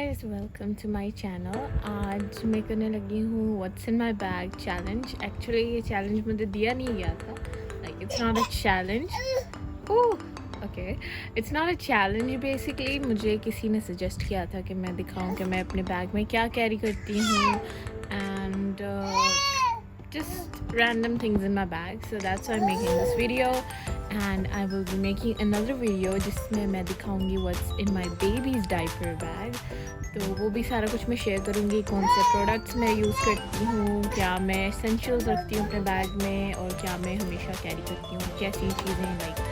Guys, welcome to my channel. आज मैं करने लगी हूँ what's in my bag challenge. Actually ये चैलेंज मुझे दिया नहीं गया था। Like it's not a challenge. Okay, it's not a challenge. Basically मुझे किसी ने सजेस्ट किया था कि मैं दिखाऊं कि मैं अपने बैग में क्या कैरी करती हूँ and just random things in my bag. So that's why I'm making this video, and I will be making another video जिसमें मैं दिखाऊंगी what's in my baby's diaper bag. तो वो भी सारा कुछ मैं शेयर करूँगी, कौन से प्रोडक्ट्स मैं यूज़ करती हूँ, क्या मैं एसेंशियल्स रखती हूँ अपने बैग में और क्या मैं हमेशा कैरी करती हूँ, कैसी चीज़ें, like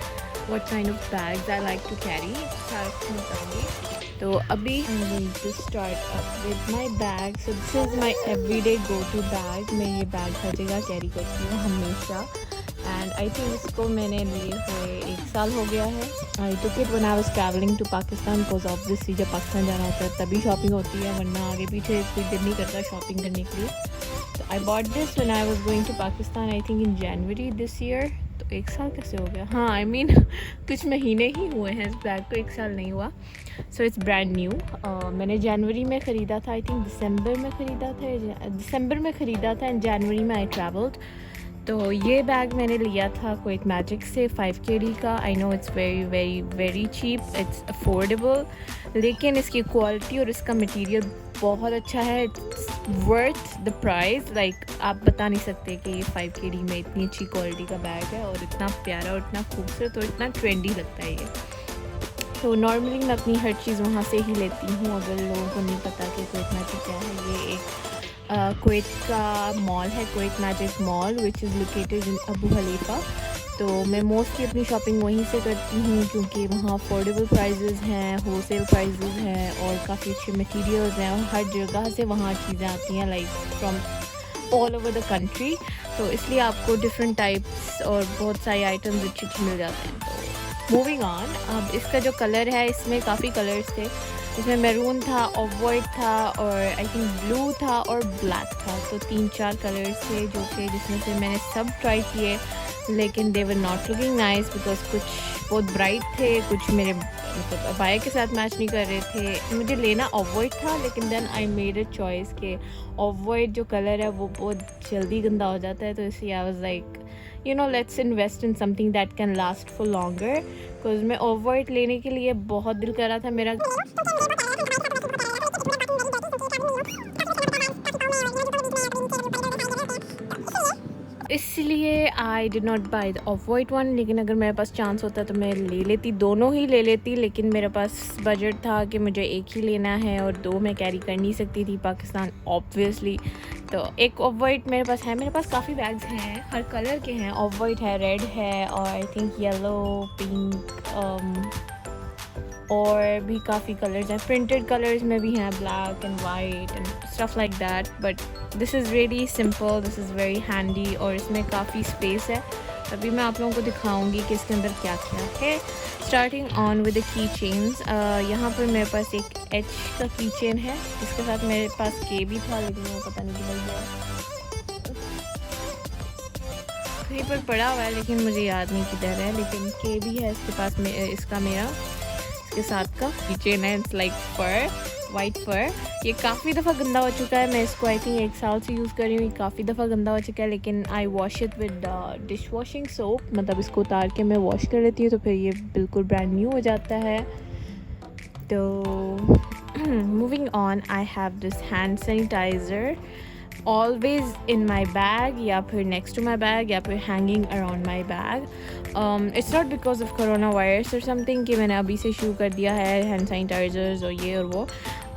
what kind of bags I like to carry, सारा कुछ मैं बताऊँगी। तो अभी I'm going to start up with my bag. So this is my everyday go-to bag. मैं ये बैग हर जगह कैरी करती हूँ हमेशा, and I think इसको मैंने लिए हुए 1 साल हो गया है। I took it when I was traveling to Pakistan because obviously जब पाकिस्तान जाना होता है तभी शॉपिंग होती है, वरना आगे पीछे कोई दिल नहीं करता शॉपिंग करने के लिए। So I bought this when I was going to Pakistan, I think in January this year. तो 1 साल कैसे हो गया? हाँ, I mean कुछ महीने ही हुए हैं इस बैग को, 1 साल नहीं हुआ। So it's brand new. मैंने जनवरी में ख़रीदा था, आई थिंक दिसंबर में ख़रीदा था एंड जनवरी में आई ट्रैवल्ड। तो ये बैग मैंने लिया था क्विक मैजिक से 5 kg का। I know it's very very very cheap, it's affordable, लेकिन इसकी क्वालिटी और इसका मटेरियल बहुत अच्छा है। It's worth the price. Like आप बता नहीं सकते कि ये 5 kg में इतनी अच्छी क्वालिटी का बैग है और इतना प्यारा और इतना खूबसूरत और इतना ट्रेंडी लगता है ये। तो नॉर्मली मैं अपनी हर चीज़ वहाँ से ही लेती हूँ। अगर लोगों को नहीं पता कि क्विक मैजिक क्या है, ये एक कुवैत का मॉल है, Kuwait magic mall, which is located in Abu Halifa. तो मैं मोस्टली अपनी शॉपिंग वहीं से करती हूँ क्योंकि वहाँ अफोर्डेबल प्राइजेज़ हैं, होलसेल प्राइजेज़ हैं और काफ़ी अच्छे मटेरियल्स हैं और हर जगह से वहाँ चीज़ें आती हैं, like from all over the country. तो इसलिए आपको डिफरेंट टाइप्स और बहुत सारे आइटम्स अच्छे मिल जाते हैं। तो मूविंग ऑन, अब इसका जो कलर है, इसमें काफ़ी कलर्स थे। इसमें मैरून था, ऑफ वाइट था और आई थिंक ब्लू था और ब्लैक था। तो 3-4 कलर्स थे जो कि जिसमें से मैंने सब ट्राई किए, लेकिन they were not looking nice because कुछ बहुत ब्राइट थे, कुछ मेरे मतलब अबाया के साथ मैच नहीं कर रहे थे। मुझे लेना ऑफ वाइट था, लेकिन then I made a choice कि ऑफ वाइट जो कलर है वो बहुत जल्दी गंदा हो जाता है। तो इसलिए I was like, you know, let's invest in something that can last for longer. Because मैं ऑफ वाइट लेने के लिए बहुत दिल कर रहा था मेरा, इसलिए I did not by the of white one. लेकिन अगर मेरे पास चांस होता तो मैं ले लेती, दोनों ही ले लेती, लेकिन मेरे पास बजट था कि मुझे एक ही लेना है और 2 मैं कैरी कर नहीं सकती थी पाकिस्तान ऑब्वियसली। तो एक ऑफ वाइट मेरे पास है। मेरे पास काफ़ी बैग्स हैं, हर कलर के हैं। ऑफ वाइट है, रेड है और आई थिंक येलो, पिंक और भी काफ़ी कलर्स हैं। प्रिंटेड कलर्स में भी हैं, black and white and stuff like that. But this is really simple, this is very handy और इसमें काफ़ी स्पेस है। तभी मैं आप लोगों को दिखाऊंगी कि इसके अंदर क्या क्या है। Starting on with the key chains. यहाँ पर मेरे पास एक एच का की चेन है, जिसके साथ मेरे पास के भी था, लेकिन वो पता नहीं किधर गया, कहीं पर पड़ा हुआ है लेकिन मुझे याद नहीं किधर है। लेकिन के भी है इसके पास में, इसका मेरा के साथ का चेन है। It's like fur, white fur. ये काफ़ी दफ़ा गंदा हो चुका है, मैं इसको आई थिंक 1 साल से यूज़ कर रही हूँ। काफ़ी दफ़ा गंदा हो चुका है, लेकिन I wash it with dish washing soap, मतलब इसको उतार के मैं वॉश कर लेती हूँ तो फिर ये बिल्कुल ब्रांड न्यू हो जाता है। तो moving on, I have this hand sanitiser always in my bag, या फिर नेक्स्ट टू माई बैग, या फिर hanging around my bag. It's not because of corona virus और समथिंग कि मैंने अभी से शुरू कर दिया है हैंड सैनिटाइज़र्स और ये और वो।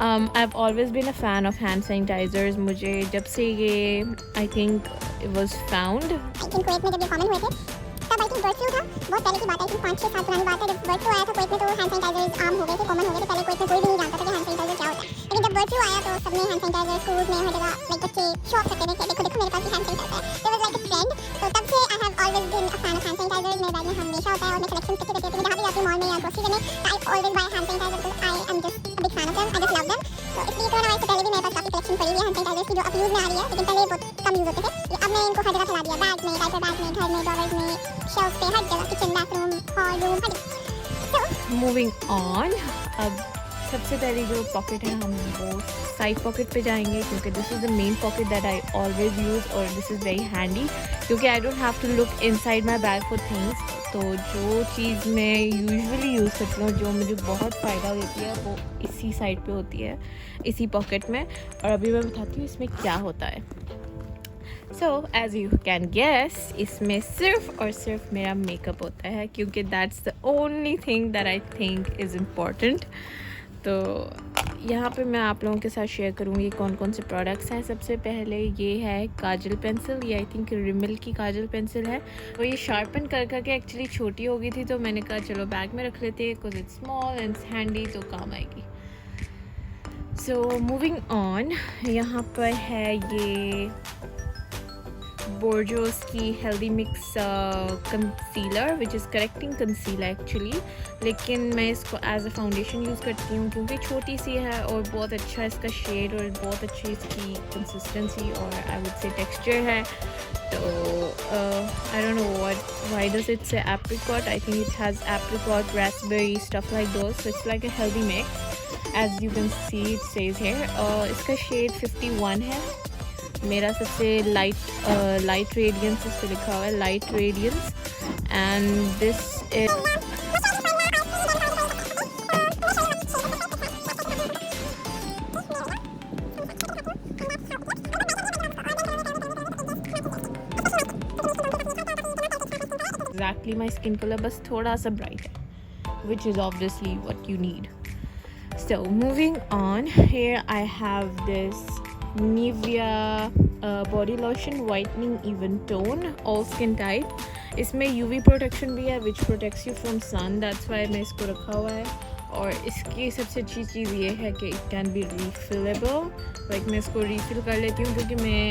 I have always been a fan of hand sanitisers. मुझे जब से ये I think it was found, I think Kuwait में जब ये कॉमन हुए थे तब आई थिंक बर्ड फ्लू था, बहुत पहले की बात है, 5-6 साल पुरानी बात है। जब बर्ड फ्लू आया था कुवैत में तो हैंड सैनिटाइजर्स आम हो गए थे, कॉमन हो गए थे। पहले कुवैत में कोई भी नहीं जानता था कि हैंड सैनिटाइजर क्या होता है, लेकिन जब बर्ड फ्लू आया तो सबने हैंड सैनिटाइजर स्कूल में हर जगह लाइक बच्चे शो ऑफ करते थे कि देखो देखो मेरे पास भी हैंड सैनिटाइजर है। It was like a trend. तो तब से I have always been a fan of hand sanitisers. मेरे बैग में हमेशा होता है और मैं कलेक्शन करके रखती हूँ। जहाँ भी जाती हूँ मॉल में या ग्रोसरी करने, I always buy hand sanitiser because I am just a big fan of them, I just love them. तो इसलिए कोरोना वायरस से पहले भी मेरे पास काफ़ी कलेक्शन पड़ी हुई है हैंड सैनिटाइजर्स की, जो अब यूज़ में आ रही है, लेकिन पहले बहुत कम यूज़ होते थे। अब मैं इनको हर जगह फैला दिया, बैग में, डायपर बैग में, घर में, ड्रॉवर्स में, शेल्फ पे, हर जगह, किचन, बाथरूम, हॉल, रूम, हर जगह। मूविंग ऑन, अब सबसे पहली जो पॉकेट है हम वो साइड पॉकेट पे जाएंगे, क्योंकि this is the main pocket that I always use और दिस इज़ वेरी हैंडी, क्योंकि I don't have to look inside my bag for things. तो जो चीज़ मैं यूजुअली यूज़ करती हूँ, जो मुझे बहुत फ़ायदा देती है, वो इसी साइड पे होती है, इसी पॉकेट में। और अभी मैं बताती हूँ इसमें क्या होता है। So as you can guess, इसमें सिर्फ और सिर्फ मेरा मेकअप होता है, क्योंकि that's the only thing that I think is important. तो यहाँ पे मैं आप लोगों के साथ शेयर करूँगी कौन कौन से प्रोडक्ट्स हैं। सबसे पहले ये है काजल पेंसिल, ये आई थिंक रिमिल की काजल पेंसिल है। तो ये शार्पन कर करके एक्चुअली छोटी हो गई थी, तो मैंने कहा चलो बैग में रख लेते हैं, because it's small and handy, तो काम आएगी। सो मूविंग ऑन, यहाँ पर है ये बोर्जोस की healthy mix concealer, which is correcting concealer actually, लेकिन मैं इसको एज अ फाउंडेशन यूज़ करती हूँ क्योंकि छोटी सी है और बहुत अच्छा इसका शेड और बहुत अच्छी इसकी कंसिस्टेंसी और आई वुड से टेक्सचर है। तो आई don't know why does it से apricot, I think it has apricot, raspberry, stuff like those, so it's like a healthy mix as you can see it says here। इसका shade 51 है। मेरा सबसे light radiance इस पे लिखा हुआ है, light radiance, and this is exactly my skin colour, बस थोड़ा सा ब्राइट है, which is obviously what you need. So moving on, here I have this Nivea body lotion whitening even tone, all skin type। इसमें UV protection भी है which protects you from sun, that's why मैं इसको रखा हुआ है। और इसकी सबसे अच्छी चीज़ ये है कि it can be refillable, like मैं इसको refill कर लेती हूँ, क्योंकि मैं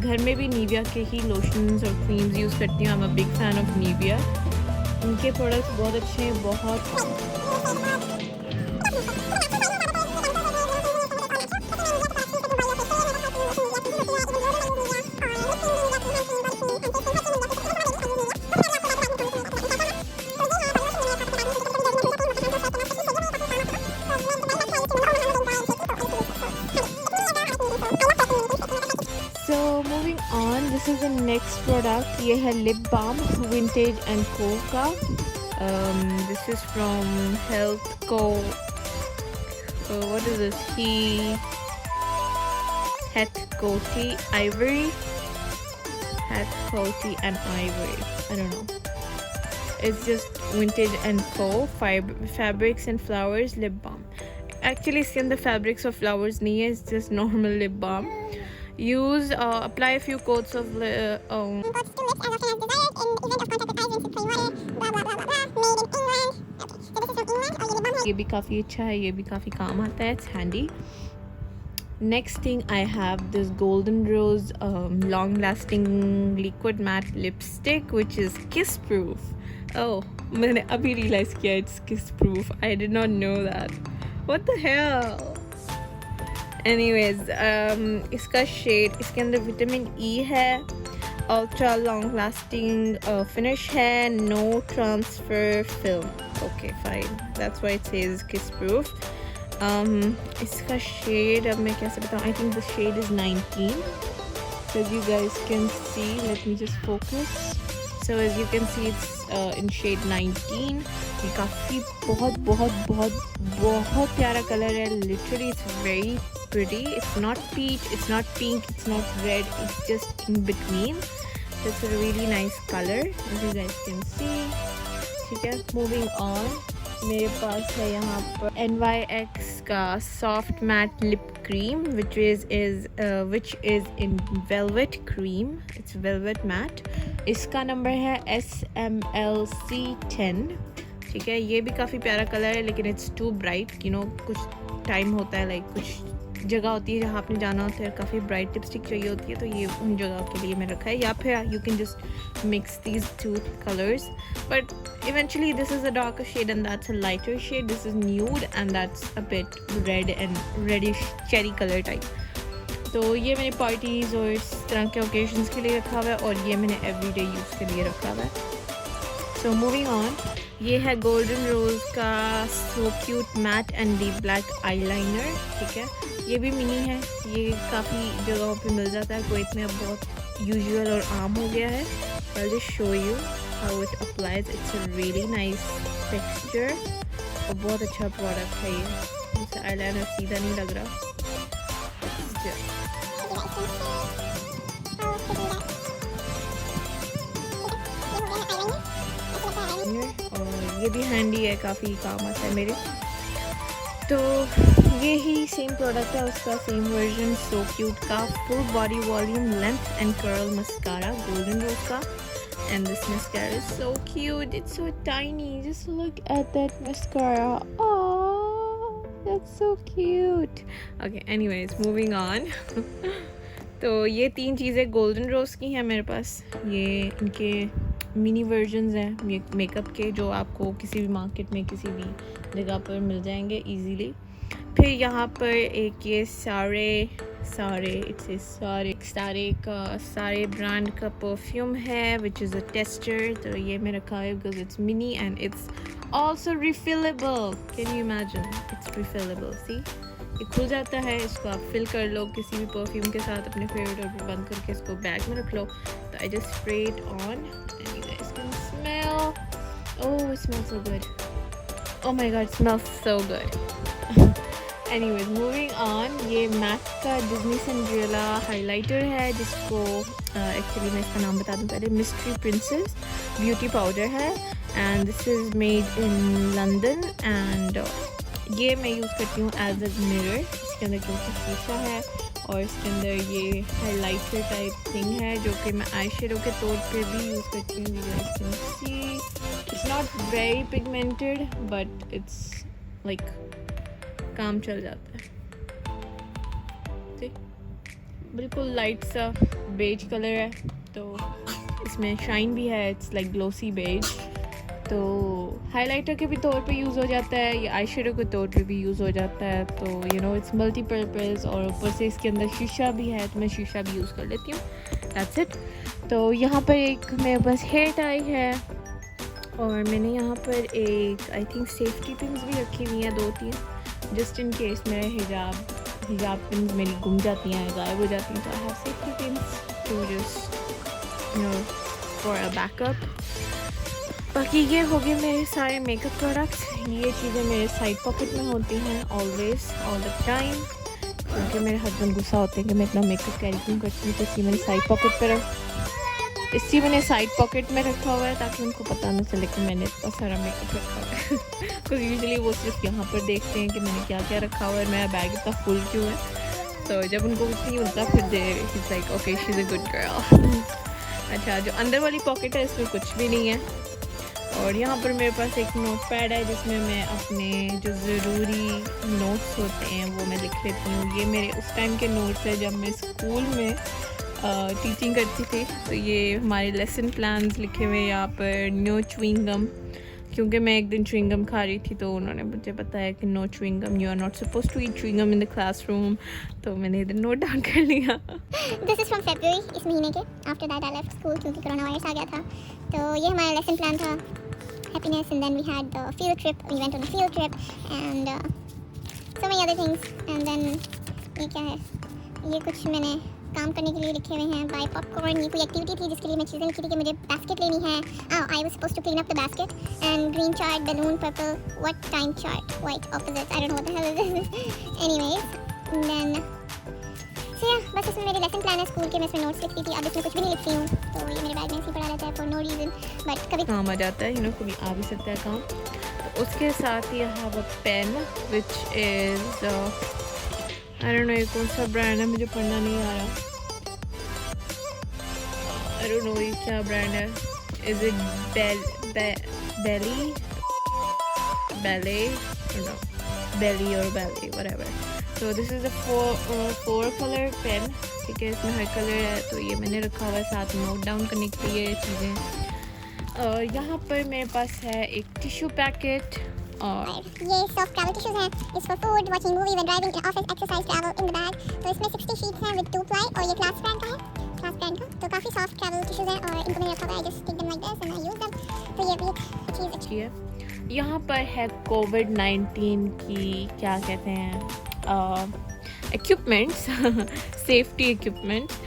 घर में भी Nivea के ही लोशंस और क्रीम्स यूज़ करती हूँ। I'm a big fan of Nivea, उनके प्रोडक्ट्स बहुत अच्छे हैं, बहुत। This is the next product, ये है lip balm Vintage and Co का। दिस इज़ फ्रॉम हेल्थ को, what is this, Heathcote Ivory, Heathcote and Ivory, I don't know, it's just Vintage and Co fabrics and flowers lip balm. Actually इसके अंदर fabrics और flowers नहीं है, it's just normal lip balm. Use apply a few coats of ये भी काफ़ी अच्छा है, ये भी काफ़ी काम आता है, it's handy। Next thing I have this Golden Rose long lasting liquid matte lipstick which is kiss proof। Oh, मैंने अभी realize किया it's kiss proof, I did not know that, what the hell। Anyways इसका shade, इसके अंदर vitamin E है, ultra long lasting finish है, no transfer film, okay fine, that's why it says kiss proof. इसका shade अब मैं कैसे बताऊँ, I think the shade is 19, so you guys can see, let me just focus, so as you can see it's in shade 19। ये काफ़ी बहुत बहुत बहुत बहुत प्यारा कलर है, literally it's very pretty, it's not peach, it's not pink, it's not red, it's just in between, so it's a really nice color as you guys can see। ठीक है, moving on, मेरे पास है यहाँ पर NYX का soft matte lip cream which is in velvet cream, it's velvet matte। इसका number है SMLC 10। ठीक है, ये भी काफ़ी प्यारा कलर है, लेकिन it's too bright, you know, कुछ टाइम होता है, लाइक कुछ जगह होती है जहाँ आपने जाना होता है, काफ़ी ब्राइट लिपस्टिक चाहिए होती है, तो ये उन जगह के लिए मैंने रखा है, या फिर you can just mix these two colours, but eventually this is a darker shade and that's a lighter shade, this is nude and that's a bit red and reddish cherry colour type. तो ये मैंने parties और इस तरह के occasions के लिए रखा हुआ है, और ये मैंने एवरीडे यूज़ के लिए रखा हुआ है। सो मूविंग ऑन, ये है गोल्डन रोज का so cute matte and deep black eyeliner, ठीक है। ये भी मिनी है, ये काफ़ी जगहों पे मिल जाता है, कुवैत में अब बहुत यूजुअल और आम हो गया है। I'll just show you how it applies. It's a really nice texture और बहुत अच्छा प्रोडक्ट है ये। जैसे आईलाइनर सीधा नहीं लग रहा। और ये भी हैंडी है, काफ़ी काम आता है मेरे। तो ये ही सेम प्रोडक्ट है, उसका सेम वर्जन सो क्यूट का full body volume length and curl mascara Golden Rose का। And this mascara is so cute. It's so tiny. Just look at that mascara. Oh, that's so cute. Okay, anyways, moving on. तो ये 3 चीज़ें golden रोज की हैं मेरे पास। ये इनके mini versions हैं मेकअप के, जो आपको किसी भी मार्केट में किसी भी जगह पर मिल जाएंगे इजीली। फिर यहाँ पर एक ये सारे ब्रांड का परफ्यूम है विच इज़ अ टेस्टर। तो ये मैं रखा है because it's mini and it's also refillable. Can you imagine, it's refillable. See, ये खुल जाता है, इसको आप फिल कर लो किसी भी परफ्यूम के साथ, अपने फेवरेट बंद करके इसको बैग में रख लो। तो I just spray it on and you guys can smell. Oh, it smells so good. Oh my God, it smells so good. Anyways, moving on, ये मैक का डिज्नी सिंड्रेला हाइलाइटर है, जिसको एक्चुअली मैं इसका नाम बता दूँ पहले, मिस्ट्री प्रिंसेस ब्यूटी पाउडर है and this is made in London. And ये मैं यूज़ करती हूँ एज अ मिरर। इसके अंदर क्योंकि शीशा है और इसके अंदर ये हाइलाइटर टाइप थिंग है, जो कि मैं आई शेडो के तौर पे भी यूज़ करती हूँ। You guys can see it's not very pigmented but it's like काम चल जाता है। ठीक, बिल्कुल लाइट सा बेज कलर है, तो इसमें शाइन भी है, इट्स लाइक ग्लोसी बेज। तो हाइलाइटर के भी तौर पे यूज़ हो जाता है, या आई शेडो के तौर पे भी यूज़ हो जाता है। तो यू नो इट्स मल्टीपर्पज़, और ऊपर से इसके अंदर शीशा भी है, तो मैं शीशा भी यूज़ कर लेती हूँ। That's it. तो यहाँ पर एक मेरे पास हेयर टाई है और मैंने यहाँ पर एक आई थिंक सेफ्टी पिन्स भी रखी हुई हैं 2-3, जस्ट इन केस मेरे हिजाब पिन्स मेरी गुम जाती हैं, गायब हो जाती हैं। तो I have safety pins to just you know for a backup. बाकी ये हो गए मेरे सारे मेकअप प्रोडक्ट्स। ये चीज़ें मेरे साइड पॉकेट में होती हैं ऑलवेज, ऑल द टाइम, क्योंकि मेरे हस्बैंड गुस्सा होते हैं कि मैं इतना मेकअप कैरी क्यों करती हूँ। तो इसी मैंने साइड पॉकेट में रखा हुआ है, ताकि उनको पता ना चले कि मैंने इतना सारा मेकअप रखा हुआ है। बिकॉज यूजुअली वो सिर्फ यहाँ पर देखते हैं कि मैंने क्या क्या रखा हुआ है, मेरा बैग इतना फुल क्यों है। तो जब उनको कुछ नहीं मिलता फिर they it's like okay she is a good girl. अच्छा, जो अंदर वाली पॉकेट है इसमें कुछ भी नहीं है। और यहाँ पर मेरे पास एक नोट पैड है, जिसमें मैं अपने जो ज़रूरी नोट्स होते हैं वो मैं लिख लेती हूँ। ये मेरे उस टाइम के नोट्स है जब मैं स्कूल में टीचिंग करती थी। तो ये हमारे लेसन प्लान्स लिखे हुए यहाँ पर, नो च्युइंग गम, क्योंकि मैं एक दिन च्युइंग गम खा रही थी तो उन्होंने मुझे बताया कि no chewing gum, you are not suppose to eat chewing gum in the classroom. तो मैंने इधर नोट डाउन कर लिया। दिस इज़ फ्रॉम फरवरी, इस महीने के। After that I left school क्योंकि कोरोना वायरस आ गया था। तो ये हमारा लेसन प्लान था, happiness, and then we had the field trip, we went on the field trip and so many other things. And then ये क्या है, ये कुछ मैंने काम करने के लिए लिखे हुए हैं। बाय पॉपकॉर्न, ये कोई एक्टिविटी थी जिसके लिए मैं चीज़ें लिखी थी कि मुझे बास्केट लेनी है। I was supposed to clean up the basket and green chart, balloon, purple, what time chart, white opposite, I don't know what the hell is this. Anyways then so या बस इसमें मेरे लेसन प्लान है school के, मैं इसमें notes लिखती थी। अब इसमें कुछ भी नहीं लिखती हूँ, तो ये मेरे बैग में ऐसे ही पड़ा रहता है फॉर नो रीज़न, बट कभी काम आ जाता है, यू नो कभी आ भी सकता है काम। तो उसके साथ ही I have a pen which is I don't know ये कौन सा ब्रांड है, मुझे पढ़ना नहीं आ रहा। आई डोंट नो ये क्या ब्रांड है। Is it belly or ballet, whatever. So this is a four color pen, ठीक है, इसमें हर कलर है। तो ये मैंने रखा हुआ है साथ में नोट डाउन करने के लिए चीज़ें। यहाँ पर मेरे पास है एक टिश्यू पैकेट, और ये सॉफ्ट ट्रैवल टिश्यूज हैं। इस for food, watching movie, when driving, in office, exercise, travel, in the bag. तो इसमें 60 शीट्स हैं विद 2 प्लाई, और ये क्लास ब्रांड का है, क्लास ब्रांड का। तो काफ़ी सॉफ्ट ट्रैवल टिश्यूज हैं और इनको मैंने रखा हुआ है, just take them like this and I use them. तो ये भी एक चीज़ अच्छी है। यहाँ पर है कोविड-19 की क्या कहते हैं इक्विपमेंट्स सेफ्टी इक्विपमेंट्स।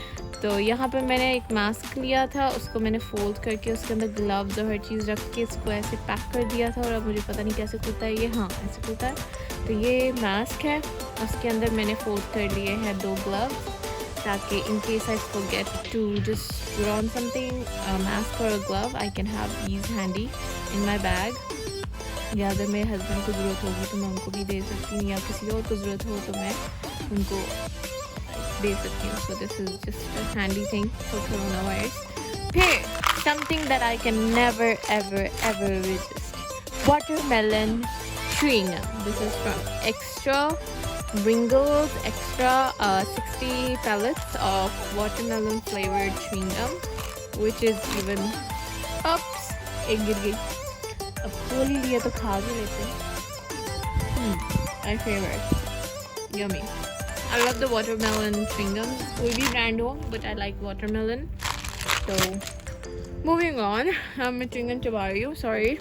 तो यहाँ पर मैंने एक मास्क लिया था, उसको मैंने फोल्ड करके उसके अंदर ग्लव्स और हर चीज़ रख के इसको ऐसे पैक कर दिया था। और अब मुझे पता नहीं कैसे खुलता है ये, हाँ ऐसे खुलता है। तो ये मास्क है, उसके अंदर मैंने फोल्ड कर लिए हैं 2 ग्लव्स, ताकि in case I forget to just put on something, mask और glove, I can have these handy in my bag. या अगर मेरे हस्बैंड को ज़रूरत होगी तो मैं उनको भी दे सकती हूँ, या किसी और को ज़रूरत हो तो मैं उनको दे सकती हूँ। So this is just a handy thing for corona virus. फिर something that I can never ever ever resist, watermelon chewing gum. This is from Extra Ringles Extra 60 pellets of watermelon flavored chewing gum, which is even ups एक गिर गई। अब खोल ही लिया तो खा भी लेते हैं। My favorite, yummy. I love the watermelon chewing gum. कोई भी ब्रांड हो, but I like watermelon. So moving on, मैं chewing gum चबा रही हूँ, sorry।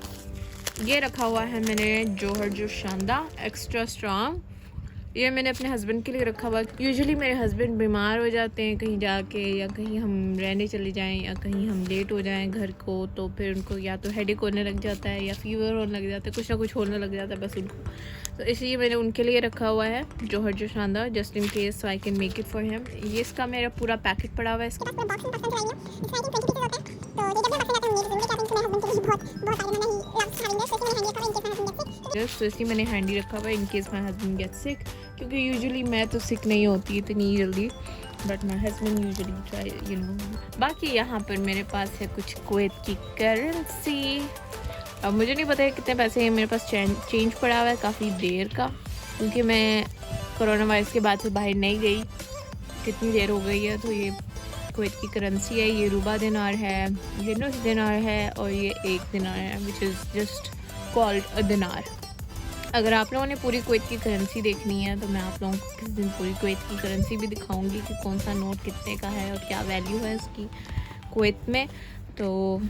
ये रखा हुआ है मैंने जोहर जो शानदा एक्स्ट्रा स्ट्रॉन्ग। ये मैंने अपने हस्बैंड के लिए रखा हुआ। यूजुअली मेरे हस्बैंड बीमार हो जाते हैं कहीं जाके, या कहीं हम रहने चले जाएं, या कहीं हम लेट हो जाएं घर को, तो फिर उनको या तो हेडेक होने लग जाता है या फीवर होने लग जाता है, कुछ ना कुछ होने लग जाता है बस उनको। तो इसलिए मैंने उनके लिए रखा हुआ है जोहर जो शानदा, just in case I can make it for him. ये इसका मेरा पूरा पैकेट पड़ा हुआ है। तो इसलिए मैंने हैंडी रखा हुआ है in case my husband get sick, क्योंकि यूजुअली मैं तो सिक नहीं होती इतनी जल्दी, but my husband usually try you know. बाकी यहाँ पर मेरे पास है कुछ कुवैत की करेंसी। अब मुझे नहीं पता है कितने पैसे हैं, मेरे पास चेंज पड़ा हुआ है काफ़ी देर का, क्योंकि मैं कोरोना वायरस के बाद से बाहर नहीं गई, कितनी देर हो गई है। तो ये कुवैत की करेंसी है, ये रुबा दिनार है, ये नुस दिनार है, और ये 1 दिनार है, which is just called a दिनार। अगर आप लोगों ने पूरी कुवैत की करेंसी देखनी है तो मैं आप लोगों को किस दिन पूरी कुवैत की करेंसी भी दिखाऊंगी कि कौन सा नोट कितने का है और क्या वैल्यू है उसकी कुवैत में। तो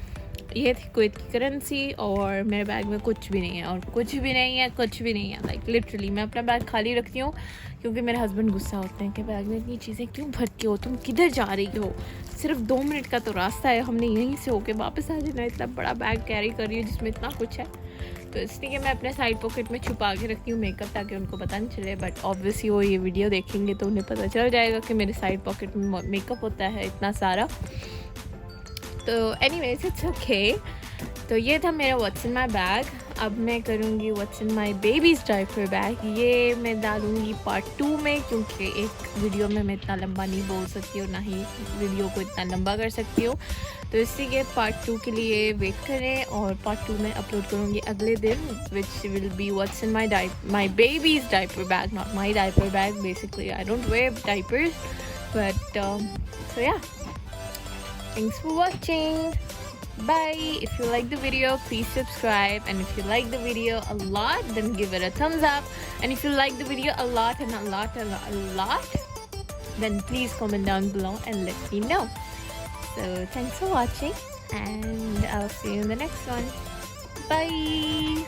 ये थी कुवैत की करेंसी, और मेरे बैग में कुछ भी नहीं है, और कुछ भी नहीं है, कुछ भी नहीं है। लाइक लिटरली मैं अपना बैग खाली रखती हूँ, क्योंकि मेरे हस्बैंड गुस्सा होते हैं कि बैग में इतनी चीज़ें क्यों भरती हो, तुम किधर जा रही हो, सिर्फ 2 मिनट का तो रास्ता है, हमने यहीं से होके वापस आ जाना, इतना बड़ा बैग कैरी कर रही है जिसमें इतना कुछ है। तो इसलिए मैं अपने साइड पॉकेट में छुपा के रखती हूँ मेकअप, ताकि उनको पता नहीं चले। बट ऑब्वियसली वो ये वीडियो देखेंगे तो उन्हें पता चल जाएगा कि मेरे साइड पॉकेट में मेकअप होता है इतना सारा। तो एनीवेज इट्स ओके। तो ये था मेरा व्हाट्स इन माई बैग। अब मैं करूँगी what's in my babies diaper bag. ये मैं डालूँगी पार्ट 2 में, क्योंकि एक वीडियो में मैं इतना लंबा नहीं बोल सकती और ना ही वीडियो को इतना लंबा कर सकती हूँ। तो इसलिए पार्ट 2 के लिए वेट करें, और पार्ट 2 में अपलोड करूँगी अगले दिन, which will be what's in my babies diaper bag, not my diaper bag. Basically I don't wear diapers, but so या, thanks for watching. Bye. If you like the video, please subscribe, and if you like the video a lot, then give it a thumbs up, and if you like the video a lot and a lot, then please comment down below and let me know. So thanks for watching, and I'll see you in the next one. Bye.